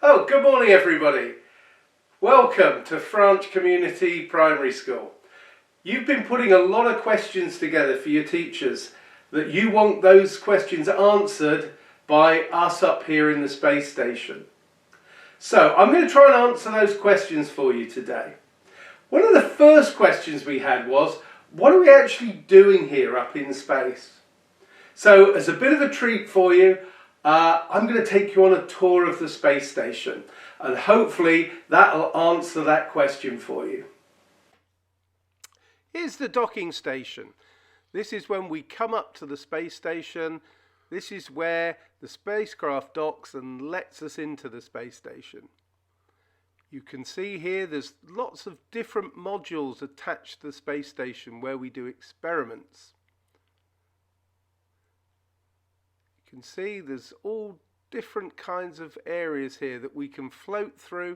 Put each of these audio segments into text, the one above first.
Oh, good morning everybody. Welcome to Franch Community Primary School. You've been putting a lot of questions together for your teachers that you want those questions answered by us up here in the space station. So I'm going to try and answer those questions for you today. One of the first questions we had was, what are we actually doing here up in space? So as a bit of a treat for you, I'm going to take you on a tour of the space station, and hopefully that'll answer that question for you. Here's the docking station. This is when we come up to the space station. This is where the spacecraft docks and lets us into the space station. You can see here there's lots of different modules attached to the space station where we do experiments. You can see there's all different kinds of areas here that we can float through,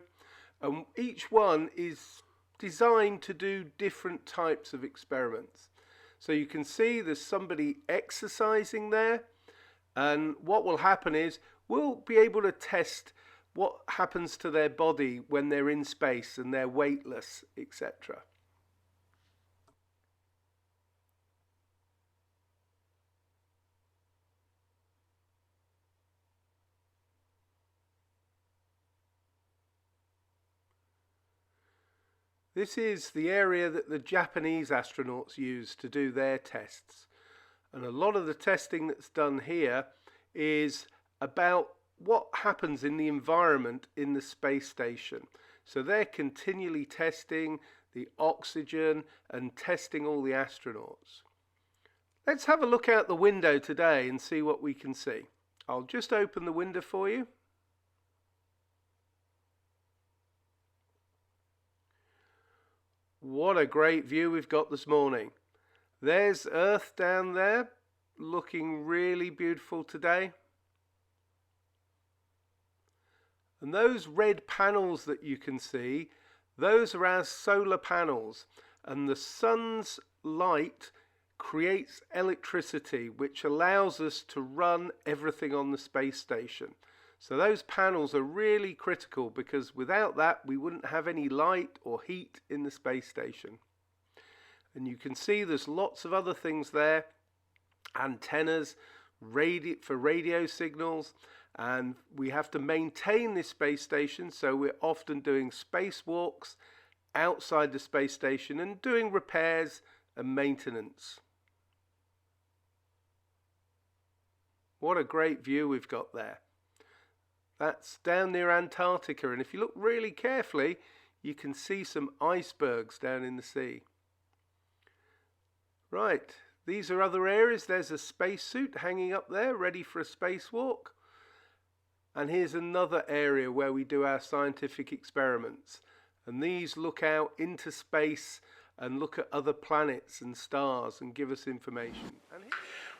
and each one is designed to do different types of experiments. So you can see there's somebody exercising there, and what will happen is we'll be able to test what happens to their body when they're in space and they're weightless, etc. This is the area that the Japanese astronauts use to do their tests. And a lot of the testing that's done here is about what happens in the environment in the space station. So they're continually testing the oxygen and testing all the astronauts. Let's have a look out the window today and see what we can see. I'll just open the window for you. What a great view we've got this morning. There's Earth down there, looking really beautiful today. And those red panels that you can see, those are our solar panels, and the sun's light creates electricity which allows us to run everything on the space station. So those panels are really critical, because without that we wouldn't have any light or heat in the space station. And you can see there's lots of other things there, antennas for radio signals, and we have to maintain this space station, so we're often doing spacewalks outside the space station and doing repairs and maintenance. What a great view we've got there. That's down near Antarctica, and if you look really carefully you can see some icebergs down in the sea. Right, these are other areas. There's a spacesuit hanging up there ready for a spacewalk. And here's another area where we do our scientific experiments. And these look out into space and look at other planets and stars and give us information.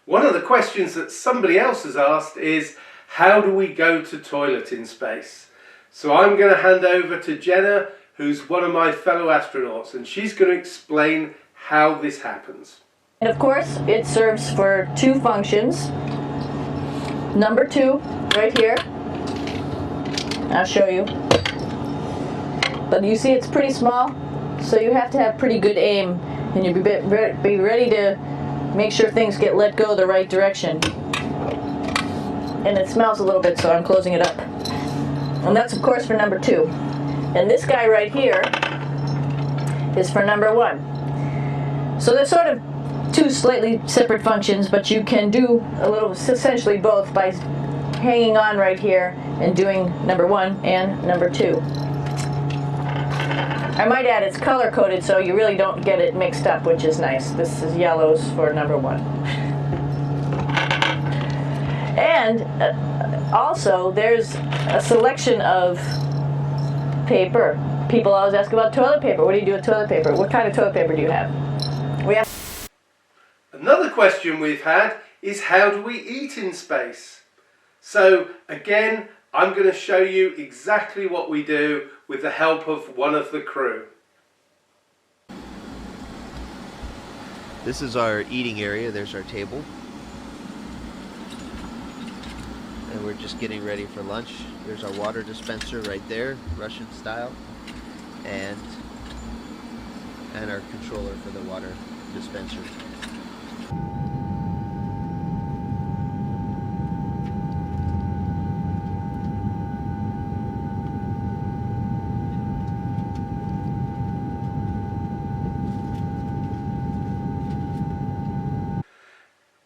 One of the questions that somebody else has asked is, how do we go to toilet in space? So I'm going to hand over to Jenna, who's one of my fellow astronauts, and she's going to explain how this happens. And of course, it serves for two functions. Number 2, right here. I'll show you. But you see it's pretty small, so you have to have pretty good aim, and you'll be ready to make sure things get let go the right direction. And it smells a little bit, so I'm closing it up. And that's of course for number 2. And this guy right here is for number 1. So they're sort of two slightly separate functions, but you can do essentially both by hanging on right here and doing number 1 and number 2. I might add it's color coded, so you really don't get it mixed up, which is nice. This is yellows for number 1. And also there's a selection of paper. People always ask about toilet paper. What do you do with toilet paper? What kind of toilet paper do you have? Another question we've had is, how do we eat in space? So again, I'm going to show you exactly what we do with the help of one of the crew. This is our eating area. There's our table. and we're just getting ready for lunch. There's our water dispenser right there, Russian style, and our controller for the water dispenser.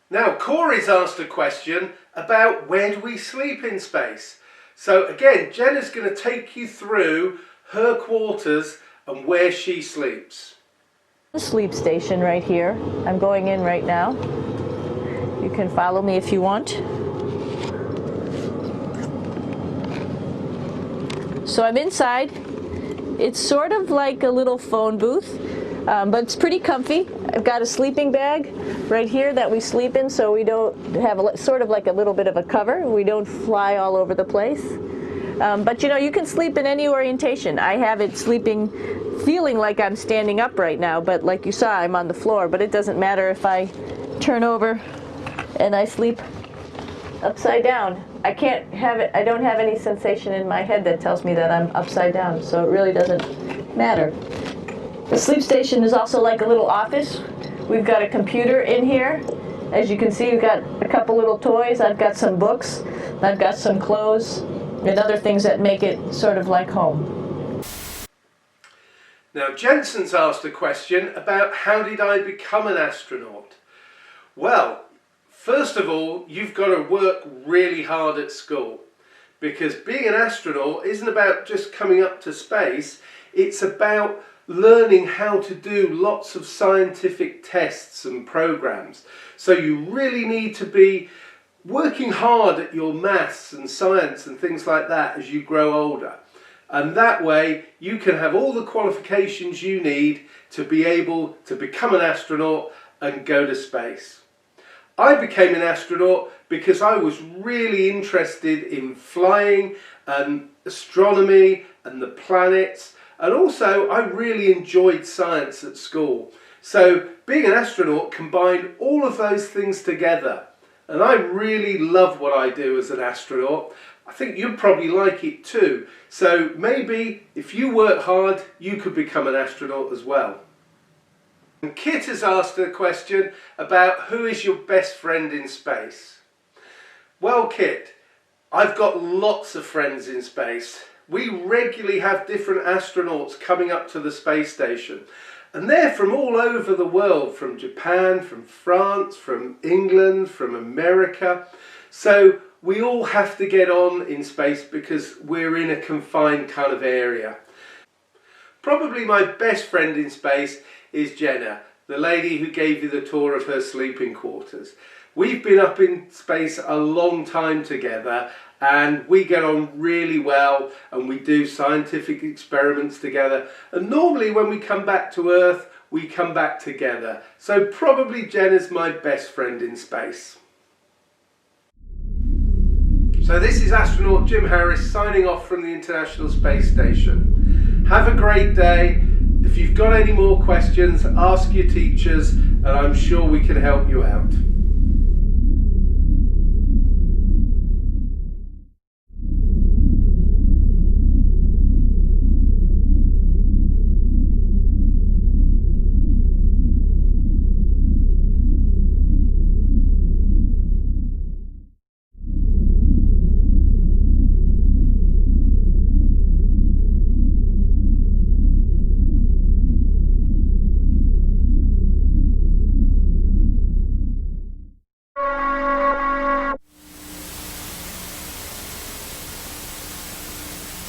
Now, Corey's asked a question about where do we sleep in space. So again, Jenna's going to take you through her quarters and where she sleeps. The sleep station right here. I'm going in right now. You can follow me if you want. So I'm inside. It's sort of like a little phone booth, but it's pretty comfy. I've got a sleeping bag right here that we sleep in, so we don't have sort of like a little bit of a cover. We don't fly all over the place. But you know, you can sleep in any orientation. I have it feeling like I'm standing up right now, but like you saw, I'm on the floor. But it doesn't matter if I turn over and I sleep upside down. I don't have any sensation in my head that tells me that I'm upside down, so it really doesn't matter. The sleep station is also like a little office. We've got a computer in here. As you can see, we've got a couple little toys. I've got some books. I've got some clothes and other things that make it sort of like home. Now, Jensen's asked a question about how did I become an astronaut? Well, first of all, you've got to work really hard at school, because being an astronaut isn't about just coming up to space. It's about learning how to do lots of scientific tests and programs. So you really need to be working hard at your maths and science and things like that as you grow older. And that way you can have all the qualifications you need to be able to become an astronaut and go to space. I became an astronaut because I was really interested in flying and astronomy and the planets. And also, I really enjoyed science at school. So being an astronaut combined all of those things together. And I really love what I do as an astronaut. I think you'd probably like it too. So maybe if you work hard, you could become an astronaut as well. And Kit has asked a question about who is your best friend in space. Well, Kit, I've got lots of friends in space. We regularly have different astronauts coming up to the space station, and they're from all over the world, from Japan, from France, from England, from America. So we all have to get on in space because we're in a confined kind of area. Probably my best friend in space is Jenna, the lady who gave you the tour of her sleeping quarters. We've been up in space a long time together, and we get on really well, and we do scientific experiments together. And normally when we come back to Earth, we come back together. So probably Jenna's my best friend in space. So this is astronaut Jim Harris signing off from the International Space Station. Have a great day. If you've got any more questions, ask your teachers, and I'm sure we can help you out.